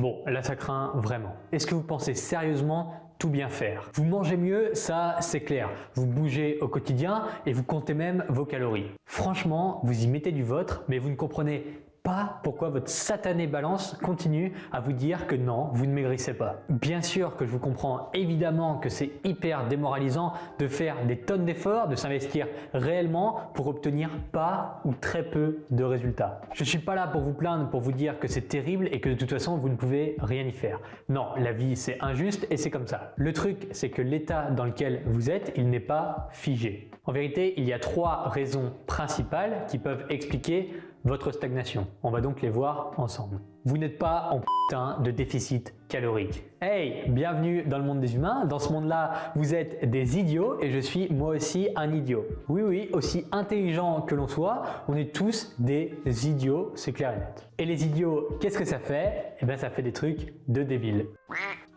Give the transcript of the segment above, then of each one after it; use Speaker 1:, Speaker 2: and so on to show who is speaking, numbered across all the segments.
Speaker 1: Bon, là ça craint vraiment. Est-ce que vous pensez sérieusement tout bien faire? Vous mangez mieux, ça c'est clair. Vous bougez au quotidien et vous comptez même vos calories. Franchement, vous y mettez du vôtre, mais vous ne comprenez pas pourquoi votre satanée balance continue à vous dire que non, vous ne maigrissez pas. Bien sûr que je vous comprends évidemment que c'est hyper démoralisant de faire des tonnes d'efforts, de s'investir réellement pour obtenir pas ou très peu de résultats. Je ne suis pas là pour vous plaindre, pour vous dire que c'est terrible et que de toute façon vous ne pouvez rien y faire. Non, la vie c'est injuste et c'est comme ça. Le truc c'est que l'état dans lequel vous êtes, il n'est pas figé. En vérité, il y a 3 raisons principales qui peuvent expliquer votre stagnation. On va donc les voir ensemble. Vous n'êtes pas en putain de déficit calorique. Hey, bienvenue dans le monde des humains. Dans ce monde-là, vous êtes des idiots et je suis moi aussi un idiot. Oui, aussi intelligent que l'on soit, on est tous des idiots, c'est clair et net. Et les idiots, qu'est-ce que ça fait? Eh bien, ça fait des trucs de débiles.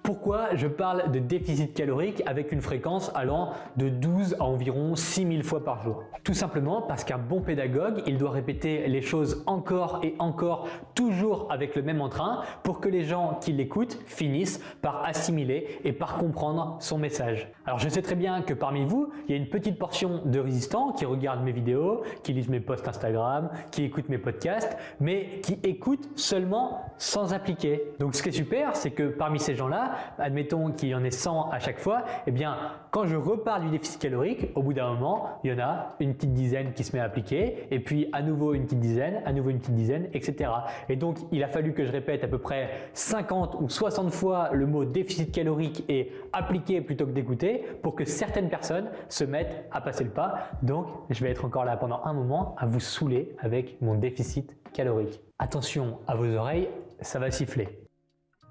Speaker 1: Pourquoi je parle de déficit calorique avec une fréquence allant de 12 à environ 6000 fois par jour? Tout simplement parce qu'un bon pédagogue, il doit répéter les choses encore et encore, toujours avec le même entrain, pour que les gens qui l'écoutent finissent par assimiler et par comprendre son message. Alors je sais très bien que parmi vous, il y a une petite portion de résistants qui regardent mes vidéos, qui lisent mes posts Instagram, qui écoutent mes podcasts, mais qui écoutent seulement sans appliquer. Donc ce qui est super, c'est que parmi ces gens-là, admettons qu'il y en ait 100 à chaque fois, eh bien quand je reparle du déficit calorique, au bout d'un moment, il y en a une petite dizaine qui se met à appliquer et puis à nouveau une petite dizaine, à nouveau une petite dizaine, etc. Et donc il a fallu que je répète à peu près 50 ou 60 fois le mot déficit calorique et appliquer plutôt que d'écouter pour que certaines personnes se mettent à passer le pas. Donc je vais être encore là pendant un moment à vous saouler avec mon déficit calorique. Attention à vos oreilles, ça va siffler.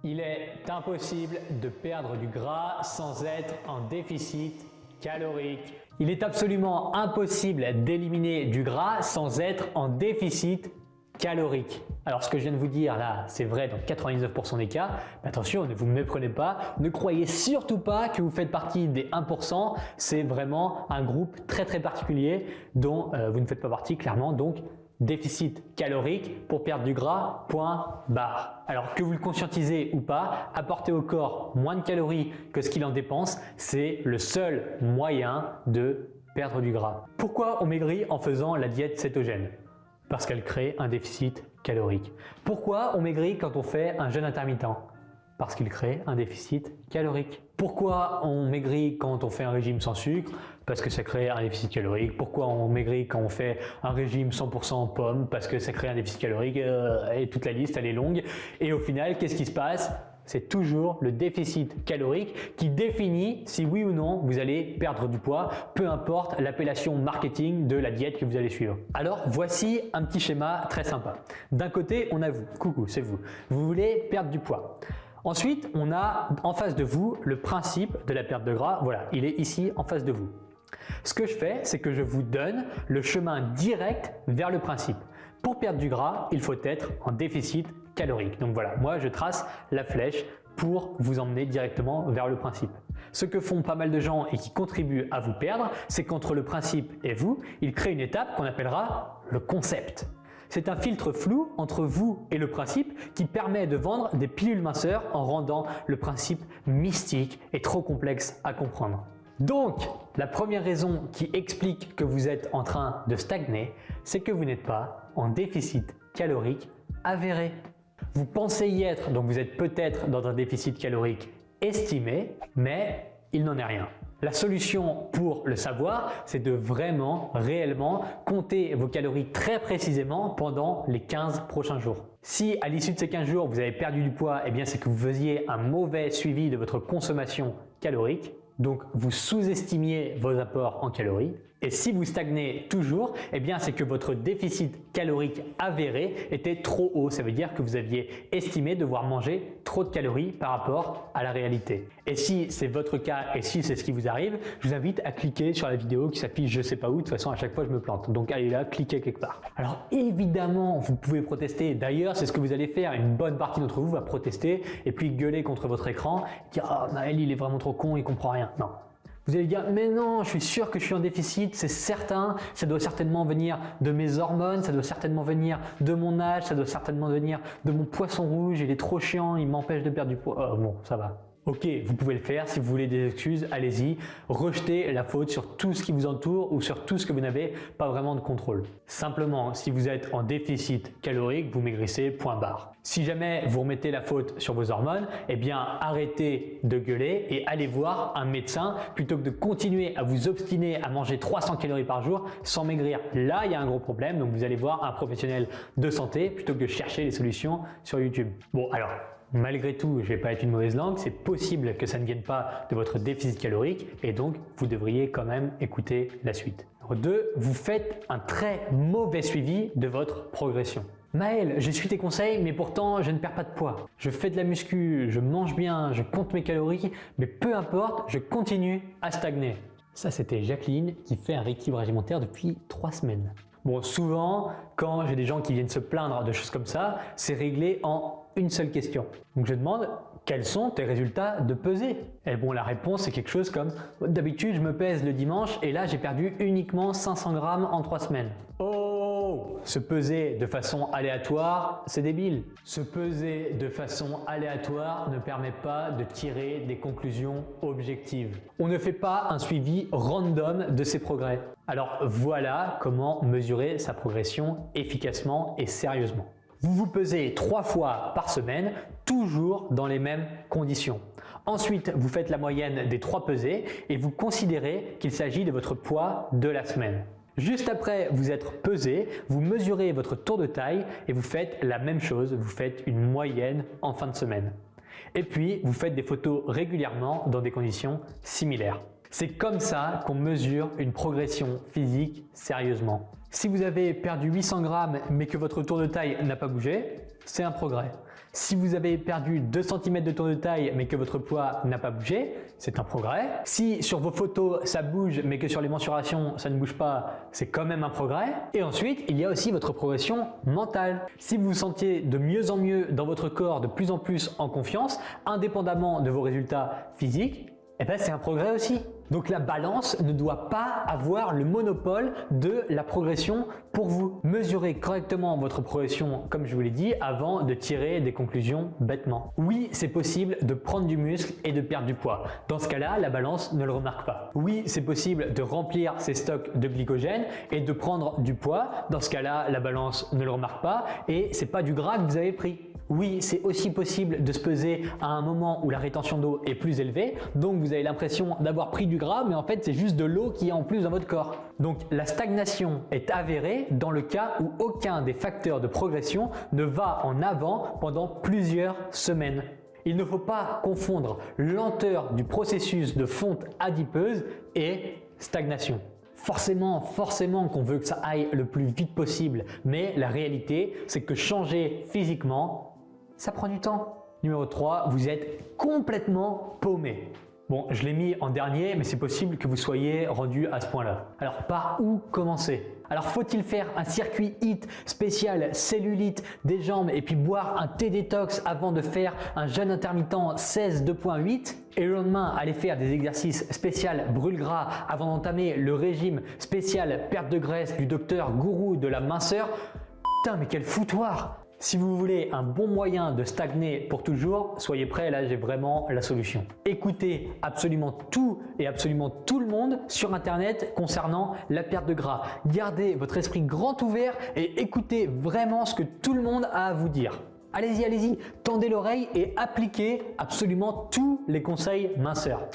Speaker 1: Il est impossible de perdre du gras sans être en déficit calorique. Il est absolument impossible d'éliminer du gras sans être en déficit calorique. Alors ce que je viens de vous dire là, c'est vrai dans 99% des cas, mais attention, ne vous méprenez pas, ne croyez surtout pas que vous faites partie des 1%, c'est vraiment un groupe très particulier dont vous ne faites pas partie clairement, donc déficit calorique pour perdre du gras, point barre. Alors que vous le conscientisez ou pas, apporter au corps moins de calories que ce qu'il en dépense, c'est le seul moyen de perdre du gras. Pourquoi on maigrit en faisant la diète cétogène? Parce qu'elle crée un déficit calorique. Pourquoi on maigrit quand on fait un jeûne intermittent? Parce qu'il crée un déficit calorique. Pourquoi on maigrit quand on fait un régime sans sucre? Parce que ça crée un déficit calorique. Pourquoi on maigrit quand on fait un régime 100% pommes? Parce que ça crée un déficit calorique et toute la liste elle est longue. Et au final, qu'est-ce qui se passe? C'est toujours le déficit calorique qui définit si oui ou non vous allez perdre du poids, peu importe l'appellation marketing de la diète que vous allez suivre. Alors voici un petit schéma très sympa. D'un côté, on a vous, coucou, c'est vous. Vous voulez perdre du poids. Ensuite, on a en face de vous le principe de la perte de gras. Voilà, il est ici en face de vous. Ce que je fais, c'est que je vous donne le chemin direct vers le principe. Pour perdre du gras, il faut être en déficit calorique. Donc voilà, moi je trace la flèche pour vous emmener directement vers le principe. Ce que font pas mal de gens et qui contribuent à vous perdre, c'est qu'entre le principe et vous, ils créent une étape qu'on appellera le concept. C'est un filtre flou entre vous et le principe qui permet de vendre des pilules minceurs en rendant le principe mystique et trop complexe à comprendre. Donc, la première raison qui explique que vous êtes en train de stagner, c'est que vous n'êtes pas en déficit calorique avéré. Vous pensez y être, donc vous êtes peut-être dans un déficit calorique estimé, mais il n'en est rien. La solution pour le savoir, c'est de vraiment, réellement compter vos calories très précisément pendant les 15 prochains jours. Si à l'issue de ces 15 jours, vous avez perdu du poids, eh bien c'est que vous faisiez un mauvais suivi de votre consommation calorique. Donc vous sous-estimiez vos apports en calories. Et si vous stagnez toujours, eh bien c'est que votre déficit calorique avéré était trop haut. Ça veut dire que vous aviez estimé devoir manger trop de calories par rapport à la réalité. Et si c'est votre cas et si c'est ce qui vous arrive, je vous invite à cliquer sur la vidéo qui s'affiche je sais pas où. De toute façon, à chaque fois je me plante. Donc allez là, cliquez quelque part. Alors évidemment, vous pouvez protester. D'ailleurs, c'est ce que vous allez faire. Une bonne partie d'entre vous va protester et puis gueuler contre votre écran, dire « Ah, Naël, il est vraiment trop con, il comprend rien ». Non. Vous allez dire, mais non, je suis sûr que je suis en déficit, c'est certain, ça doit certainement venir de mes hormones, ça doit certainement venir de mon âge, ça doit certainement venir de mon poisson rouge, il est trop chiant, il m'empêche de perdre du poids. Oh, bon, ça va. Ok, vous pouvez le faire, si vous voulez des excuses, allez-y, rejetez la faute sur tout ce qui vous entoure ou sur tout ce que vous n'avez pas vraiment de contrôle. Simplement, si vous êtes en déficit calorique, vous maigrissez, point barre. Si jamais vous remettez la faute sur vos hormones, eh bien arrêtez de gueuler et allez voir un médecin plutôt que de continuer à vous obstiner à manger 300 calories par jour sans maigrir. Là, il y a un gros problème, donc vous allez voir un professionnel de santé plutôt que de chercher les solutions sur YouTube. Bon, alors, malgré tout, je ne vais pas être une mauvaise langue, c'est possible que ça ne vienne pas de votre déficit calorique et donc vous devriez quand même écouter la suite. Numéro 2, vous faites un très mauvais suivi de votre progression. Maël, je suis tes conseils, mais pourtant je ne perds pas de poids. Je fais de la muscu, je mange bien, je compte mes calories, mais peu importe, je continue à stagner. Ça, c'était Jacqueline qui fait un rééquilibre alimentaire depuis 3 semaines. Bon, souvent, quand j'ai des gens qui viennent se plaindre de choses comme ça, c'est réglé en une seule question. Donc je demande, quels sont tes résultats de pesée? Et bon, la réponse c'est quelque chose comme, d'habitude je me pèse le dimanche et là j'ai perdu uniquement 500 grammes en 3 semaines. Oh, se peser de façon aléatoire, c'est débile. Se peser de façon aléatoire ne permet pas de tirer des conclusions objectives. On ne fait pas un suivi random de ses progrès. Alors voilà comment mesurer sa progression efficacement et sérieusement. Vous vous pesez 3 fois par semaine, toujours dans les mêmes conditions. Ensuite, vous faites la moyenne des 3 pesées et vous considérez qu'il s'agit de votre poids de la semaine. Juste après vous être pesé, vous mesurez votre tour de taille et vous faites la même chose, vous faites une moyenne en fin de semaine. Et puis, vous faites des photos régulièrement dans des conditions similaires. C'est comme ça qu'on mesure une progression physique sérieusement. Si vous avez perdu 800 grammes mais que votre tour de taille n'a pas bougé, c'est un progrès. Si vous avez perdu 2 cm de tour de taille mais que votre poids n'a pas bougé, c'est un progrès. Si sur vos photos ça bouge mais que sur les mensurations ça ne bouge pas, c'est quand même un progrès. Et ensuite, il y a aussi votre progression mentale. Si vous vous sentiez de mieux en mieux dans votre corps, de plus en plus en confiance, indépendamment de vos résultats physiques, eh ben c'est un progrès aussi. Donc la balance ne doit pas avoir le monopole de la progression pour vous. Mesurez correctement votre progression, comme je vous l'ai dit, avant de tirer des conclusions bêtement. Oui, c'est possible de prendre du muscle et de perdre du poids. Dans ce cas-là, la balance ne le remarque pas. Oui, c'est possible de remplir ses stocks de glycogène et de prendre du poids. Dans ce cas-là, la balance ne le remarque pas et c'est pas du gras que vous avez pris. Oui, c'est aussi possible de se peser à un moment où la rétention d'eau est plus élevée, donc vous avez l'impression d'avoir pris du gras, mais en fait c'est juste de l'eau qui est en plus dans votre corps. Donc la stagnation est avérée dans le cas où aucun des facteurs de progression ne va en avant pendant plusieurs semaines. Il ne faut pas confondre lenteur du processus de fonte adipeuse et stagnation. Forcément qu'on veut que ça aille le plus vite possible, mais la réalité c'est que changer physiquement, ça prend du temps. Numéro 3, vous êtes complètement paumé. Bon, je l'ai mis en dernier, mais c'est possible que vous soyez rendu à ce point-là. Alors, par où commencer? Alors, faut-il faire un circuit HIIT spécial cellulite des jambes et puis boire un thé détox avant de faire un jeûne intermittent 16-2.8 et le lendemain aller faire des exercices spéciaux brûle gras avant d'entamer le régime spécial perte de graisse du docteur gourou de la minceur? Putain, mais quel foutoir! Si vous voulez un bon moyen de stagner pour toujours, soyez prêts, là j'ai vraiment la solution. Écoutez absolument tout et absolument tout le monde sur internet concernant la perte de gras. Gardez votre esprit grand ouvert et écoutez vraiment ce que tout le monde a à vous dire. Allez-y, tendez l'oreille et appliquez absolument tous les conseils minceurs.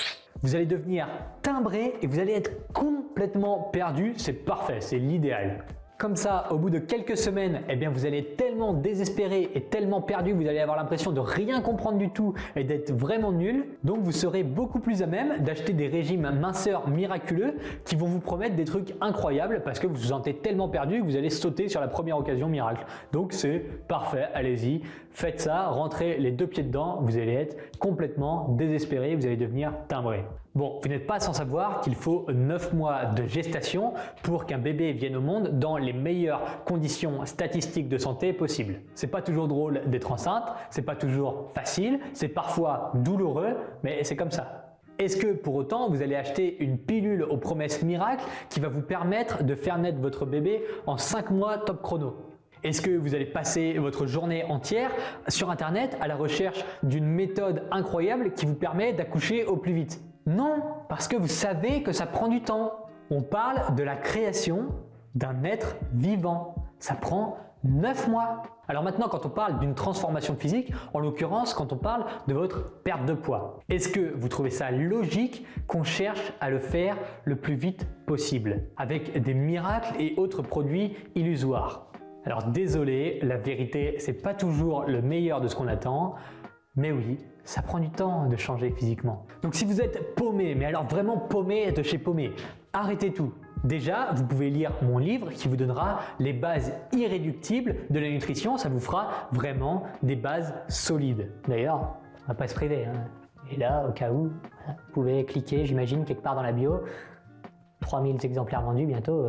Speaker 1: Vous allez devenir timbré et vous allez être complètement perdu, c'est parfait, c'est l'idéal. Comme ça, au bout de quelques semaines, eh bien, vous allez être tellement désespéré et tellement perdu, vous allez avoir l'impression de rien comprendre du tout et d'être vraiment nul. Donc, vous serez beaucoup plus à même d'acheter des régimes minceurs miraculeux qui vont vous promettre des trucs incroyables parce que vous vous sentez tellement perdu que vous allez sauter sur la première occasion miracle. Donc, c'est parfait, allez-y, faites ça, rentrez les 2 pieds dedans, vous allez être complètement désespéré, vous allez devenir timbré. Bon, vous n'êtes pas sans savoir qu'il faut 9 mois de gestation pour qu'un bébé vienne au monde dans les meilleures conditions statistiques de santé possibles. C'est pas toujours drôle d'être enceinte, c'est pas toujours facile, c'est parfois douloureux, mais c'est comme ça. Est-ce que pour autant vous allez acheter une pilule aux promesses miracles qui va vous permettre de faire naître votre bébé en 5 mois top chrono? Est-ce que vous allez passer votre journée entière sur internet à la recherche d'une méthode incroyable qui vous permet d'accoucher au plus vite? Non, parce que vous savez que ça prend du temps. On parle de la création d'un être vivant. Ça prend 9 mois. Alors maintenant, quand on parle d'une transformation physique, en l'occurrence quand on parle de votre perte de poids, est-ce que vous trouvez ça logique qu'on cherche à le faire le plus vite possible avec des miracles et autres produits illusoires? Alors désolé, la vérité c'est pas toujours le meilleur de ce qu'on attend, mais oui, ça prend du temps de changer physiquement. Donc si vous êtes paumé, mais alors vraiment paumé de chez paumé, arrêtez tout. Déjà, vous pouvez lire mon livre qui vous donnera les bases irréductibles de la nutrition. Ça vous fera vraiment des bases solides. D'ailleurs, on va pas se priver. Et là, au cas où, vous pouvez cliquer, j'imagine, quelque part dans la bio. 3000 exemplaires vendus bientôt,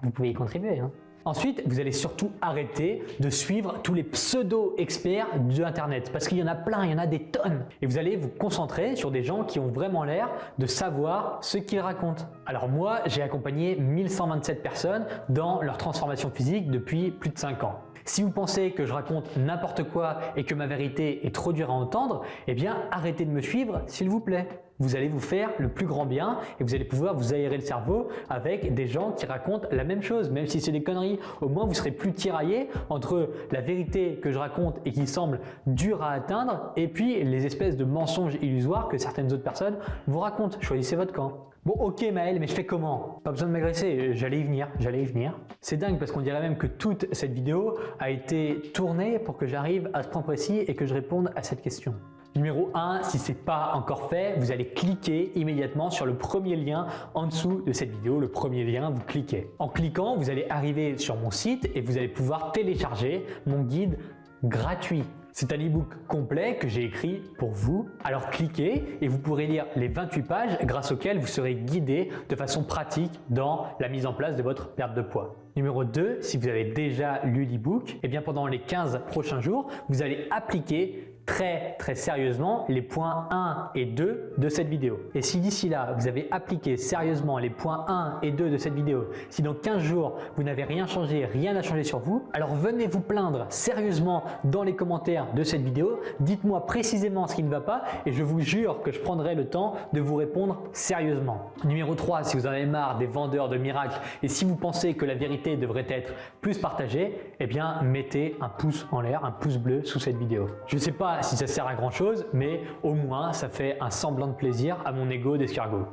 Speaker 1: vous pouvez y contribuer. Ensuite, vous allez surtout arrêter de suivre tous les pseudo-experts de Internet parce qu'il y en a plein, il y en a des tonnes. Et vous allez vous concentrer sur des gens qui ont vraiment l'air de savoir ce qu'ils racontent. Alors moi, j'ai accompagné 1127 personnes dans leur transformation physique depuis plus de 5 ans. Si vous pensez que je raconte n'importe quoi et que ma vérité est trop dure à entendre, eh bien arrêtez de me suivre s'il vous plaît. Vous allez vous faire le plus grand bien et vous allez pouvoir vous aérer le cerveau avec des gens qui racontent la même chose, même si c'est des conneries. Au moins vous serez plus tiraillé entre la vérité que je raconte et qui semble dure à atteindre et puis les espèces de mensonges illusoires que certaines autres personnes vous racontent. Choisissez votre camp. Bon ok Maël, mais je fais comment? Pas besoin de m'agresser, j'allais y venir. C'est dingue parce qu'on dirait même que toute cette vidéo a été tournée pour que j'arrive à ce point précis et que je réponde à cette question. Numéro 1, si ce n'est pas encore fait, vous allez cliquer immédiatement sur le premier lien en dessous de cette vidéo. Le premier lien, vous cliquez. En cliquant, vous allez arriver sur mon site et vous allez pouvoir télécharger mon guide gratuit. C'est un e-book complet que j'ai écrit pour vous. Alors cliquez et vous pourrez lire les 28 pages grâce auxquelles vous serez guidé de façon pratique dans la mise en place de votre perte de poids. Numéro 2, si vous avez déjà lu l'e-book, eh bien pendant les 15 prochains jours, vous allez appliquer très sérieusement les points 1 et 2 de cette vidéo. Et si d'ici là, vous avez appliqué sérieusement les points 1 et 2 de cette vidéo, si dans 15 jours, vous n'avez rien changé, rien n'a changé sur vous, alors venez vous plaindre sérieusement dans les commentaires de cette vidéo. Dites-moi précisément ce qui ne va pas et je vous jure que je prendrai le temps de vous répondre sérieusement. Numéro 3, si vous en avez marre des vendeurs de miracles et si vous pensez que la vérité devrait être plus partagée, eh bien mettez un pouce en l'air, un pouce bleu sous cette vidéo. Je ne sais pas si ça sert à grand chose, mais au moins ça fait un semblant de plaisir à mon ego d'escargot.